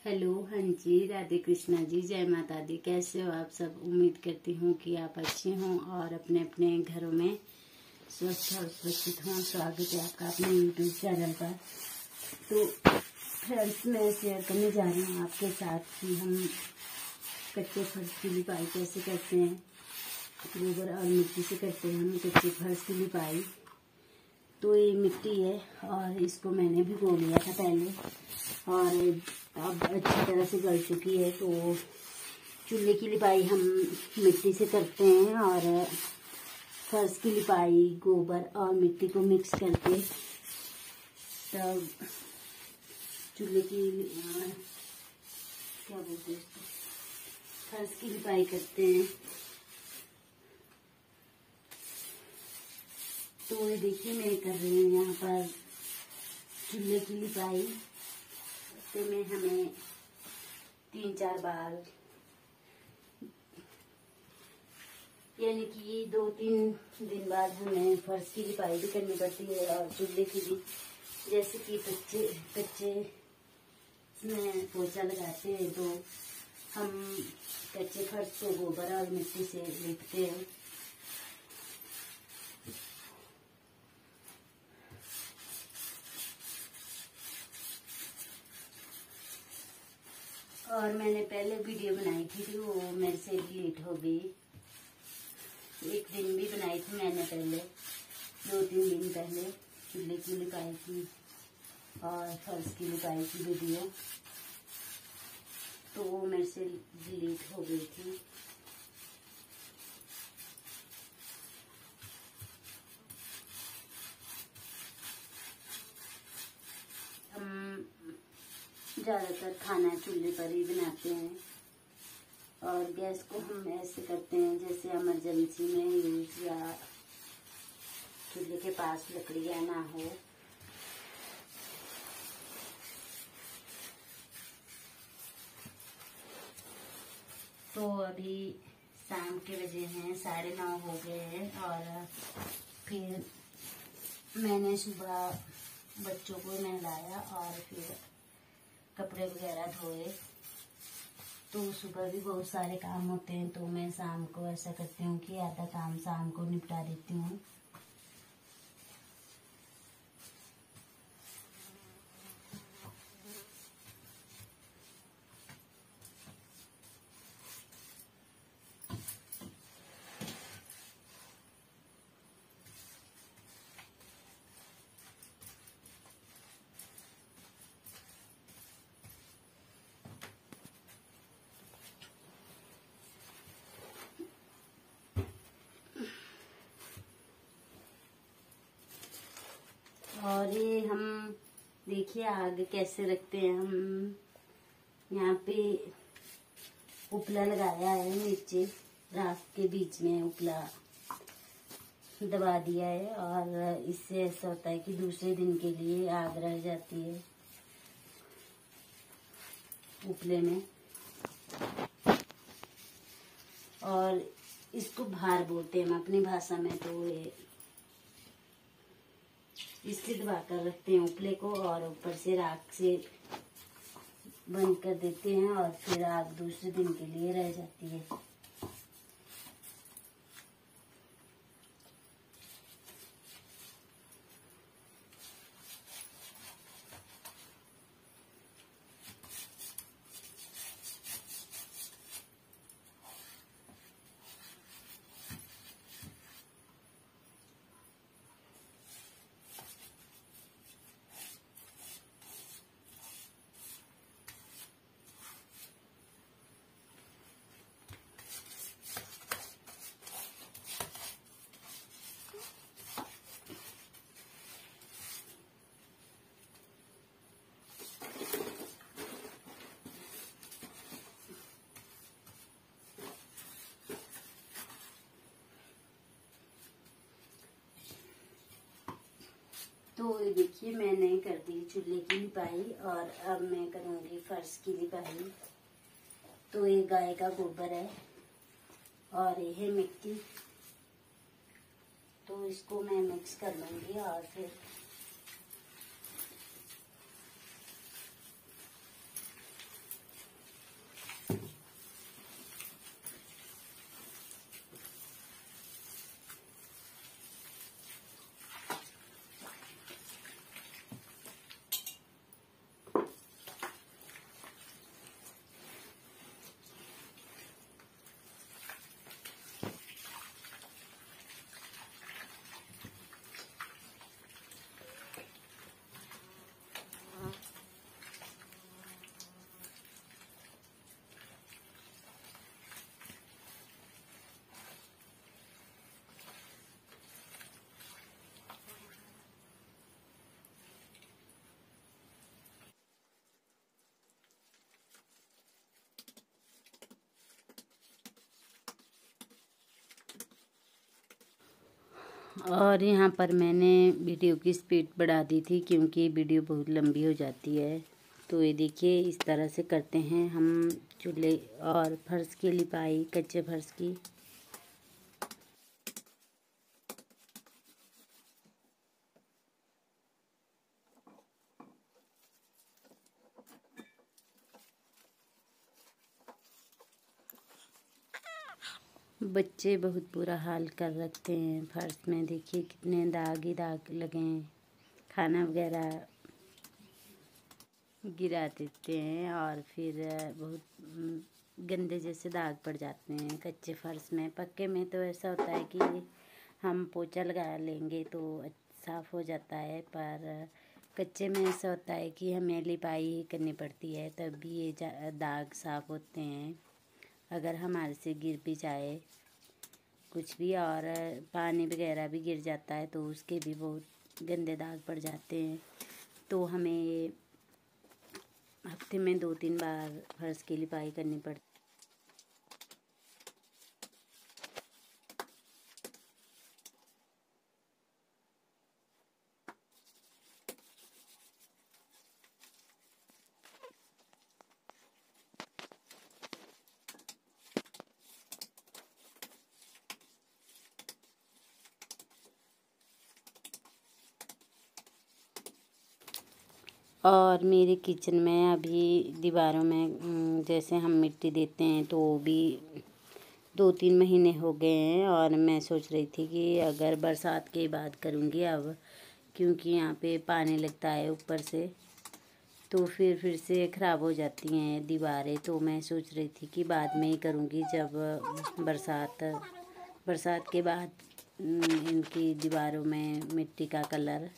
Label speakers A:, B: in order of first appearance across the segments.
A: Hello, हाँ जी, राधे कृष्णा जी, जय माता दी। कैसे हो आप सब? उम्मीद करती हूँ कि आप अच्छे हों और अपने अपने घरों में स्वस्थ और सुरक्षित हों। स्वागत है आपका अपने यूट्यूब चैनल पर। तो फ्रेंड्स, मैं शेयर करने जा रही हूँ आपके साथ कि हम कच्चे फर्श की लिपाई कैसे करते हैं। गोबर और मिट्टी से करते हैं हम कच्चे फर्श की लिपाई। तो ये मिट्टी है और इसको मैंने भिगो लिया था पहले, और अब अच्छी तरह से गल चुकी है। तो चूल्हे की लिपाई हम मिट्टी से करते हैं और फर्श की लिपाई गोबर और मिट्टी को मिक्स करके तब चूल्हे की क्या बोलते हैं इसको, फर्श की लिपाई करते हैं। तो ये देखिए मैं कर रही हूँ यहाँ पर चूल्हे की लिपाई। हफ्ते में हमें 3-4 बार, यानी कि 2-3 दिन बाद हमें फर्श की लिपाई भी करनी पड़ती है और चूल्हे की भी। जैसे कि कच्चे में पोछा लगाते हैं तो हम कच्चे फर्श को गोबर और मिट्टी से लिपते हैं। और मैंने पहले वीडियो बनाई थी वो मेरे से डिलीट हो गई। एक दिन भी बनाई थी मैंने पहले, 2-3 दिन पहले, चूल्हे की लिपाई की और फर्श की लिपाई की वीडियो, तो वो मेरे से डिलीट हो गई थी। हम ज्यादातर खाना चूल्हे पर ही बनाते हैं और गैस को हम ऐसे करते हैं जैसे इमरजेंसी में यूज, या चूल्हे के पास लकड़ियाँ ना हो। तो अभी शाम के बजे हैं 9:30 हो गए हैं और फिर मैंने सुबह बच्चों को नहलाया और फिर कपड़े वगैरह धोए। तो सुबह भी बहुत सारे काम होते हैं, तो मैं शाम को ऐसा करती हूँ कि आधा काम शाम को निपटा देती हूँ। और ये हम देखिए आग कैसे रखते हैं। हम यहाँ पे उपला लगाया है, नीचे राख के बीच में उपला दबा दिया है और इससे ऐसा होता है कि दूसरे दिन के लिए आग रह जाती है उपले में। और इसको भार बोलते हैं हम अपनी भाषा में। तो ये इससे दबा कर रखते हैं उपले को और ऊपर से राख से बंद कर देते हैं और फिर आग दूसरे दिन के लिए रह जाती है। तो ये देखिए मैंने कर दी चूल्हे की लिपाई और अब मैं करूँगी फर्श की लिपाई। तो ये गाय का गोबर है और ये है मिट्टी, तो इसको मैं मिक्स कर लूँगी और फिर और यहाँ पर मैंने वीडियो की स्पीड बढ़ा दी थी क्योंकि वीडियो बहुत लंबी हो जाती है। तो ये देखिए इस तरह से करते हैं हम चूल्हे और फर्श की लिपाई, कच्चे फर्श की। बच्चे बहुत बुरा हाल कर रखते हैं फर्श में, देखिए कितने दाग ही दाग लगे हैं। खाना वगैरह गिरा देते हैं और फिर बहुत गंदे जैसे दाग पड़ जाते हैं कच्चे फर्श में। पक्के में तो ऐसा होता है कि हम पोछा लगा लेंगे तो साफ़ हो जाता है, पर कच्चे में ऐसा होता है कि हमें लिपाई ही करनी पड़ती है तब भी ये दाग साफ़ होते हैं। अगर हमारे से गिर भी जाए कुछ भी और पानी वगैरह भी गिर जाता है तो उसके भी बहुत गंदे दाग पड़ जाते हैं। तो हमें हफ्ते में 2-3 बार फर्श की लिपाई करनी पड़ती। और मेरे किचन में अभी दीवारों में जैसे हम मिट्टी देते हैं तो वो भी 2-3 महीने हो गए हैं। और मैं सोच रही थी कि अगर बरसात के बाद करूँगी अब, क्योंकि यहाँ पे पानी लगता है ऊपर से तो फिर से ख़राब हो जाती हैं दीवारें। तो मैं सोच रही थी कि बाद में ही करूँगी जब बरसात के बाद इनकी दीवारों में मिट्टी का कलर।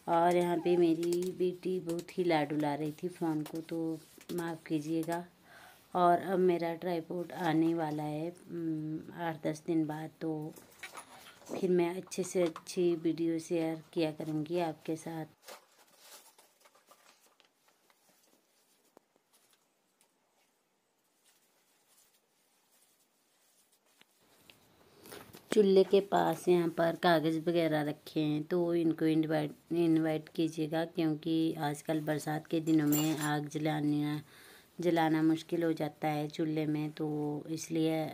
A: और यहाँ पे मेरी बेटी बहुत ही लाड डुला रही थी फ़ोन को, तो माफ़ कीजिएगा। और अब मेरा ट्राइपॉड आने वाला है 8-10 दिन बाद, तो फिर मैं अच्छे से अच्छी वीडियो शेयर किया करूँगी आपके साथ। चूल्हे के पास यहाँ पर कागज़ वगैरह रखे हैं तो इनको इनवाइट कीजिएगा, क्योंकि आजकल बरसात के दिनों में आग जलाना मुश्किल हो जाता है चूल्हे में, तो इसलिए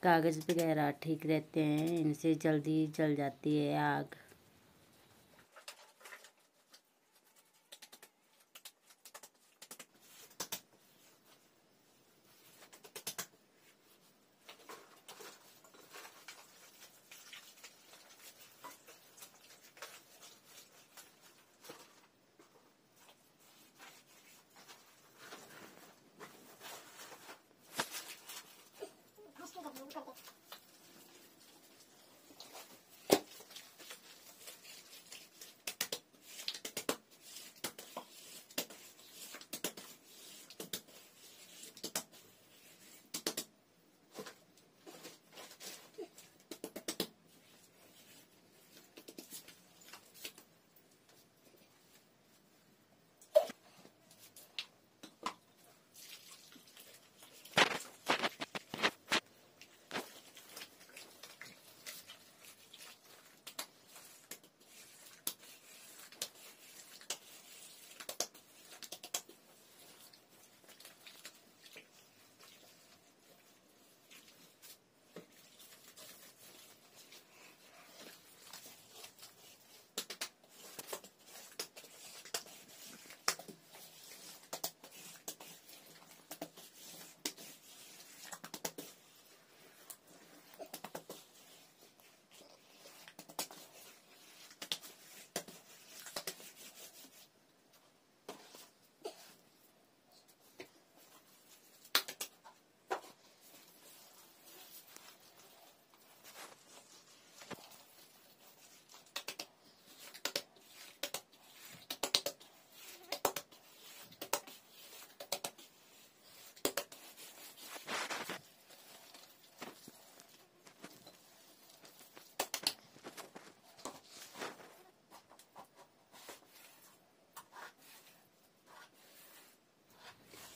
A: कागज़ वगैरह ठीक रहते हैं, इनसे जल्दी जल जाती है आग।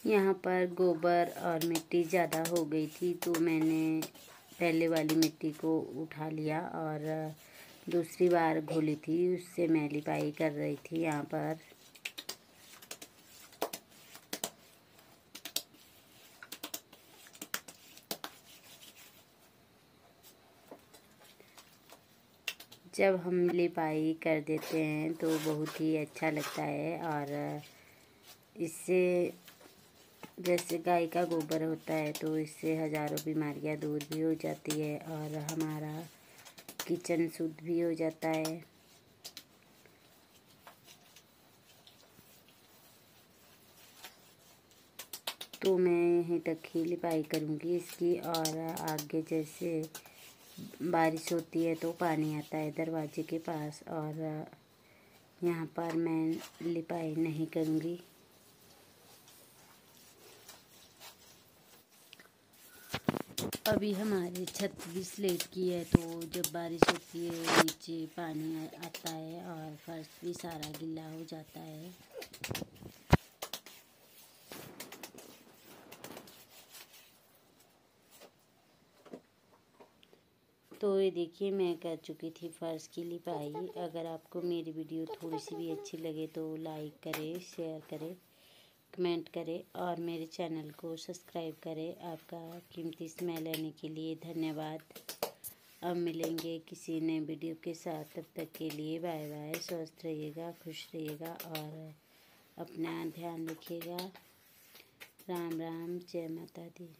A: यहाँ पर गोबर और मिट्टी ज़्यादा हो गई थी तो मैंने पहले वाली मिट्टी को उठा लिया और दूसरी बार घोली थी उससे मैं लिपाई कर रही थी यहाँ पर। जब हम लिपाई कर देते हैं तो बहुत ही अच्छा लगता है और इससे जैसे गाय का गोबर होता है तो इससे हज़ारों बीमारियां दूर भी हो जाती है और हमारा किचन शुद्ध भी हो जाता है। तो मैं यहीं तक ही लिपाई करूँगी इसकी, और आगे जैसे बारिश होती है तो पानी आता है दरवाजे के पास, और यहाँ पर मैं लिपाई नहीं करूँगी। अभी हमारी छत भी स्लेट की है तो जब बारिश होती है नीचे पानी आता है और फर्श भी सारा गीला हो जाता है। तो ये देखिए मैं कर चुकी थी फर्श की लिपाई। अगर आपको मेरी वीडियो थोड़ी सी भी अच्छी लगे तो लाइक करें, शेयर करें, कमेंट करें और मेरे चैनल को सब्सक्राइब करें। आपका कीमती समय लेने के लिए धन्यवाद। अब मिलेंगे किसी नए वीडियो के साथ, तब तक के लिए बाय बाय। स्वस्थ रहिएगा, खुश रहिएगा और अपना ध्यान रखिएगा। राम राम, जय माता दी।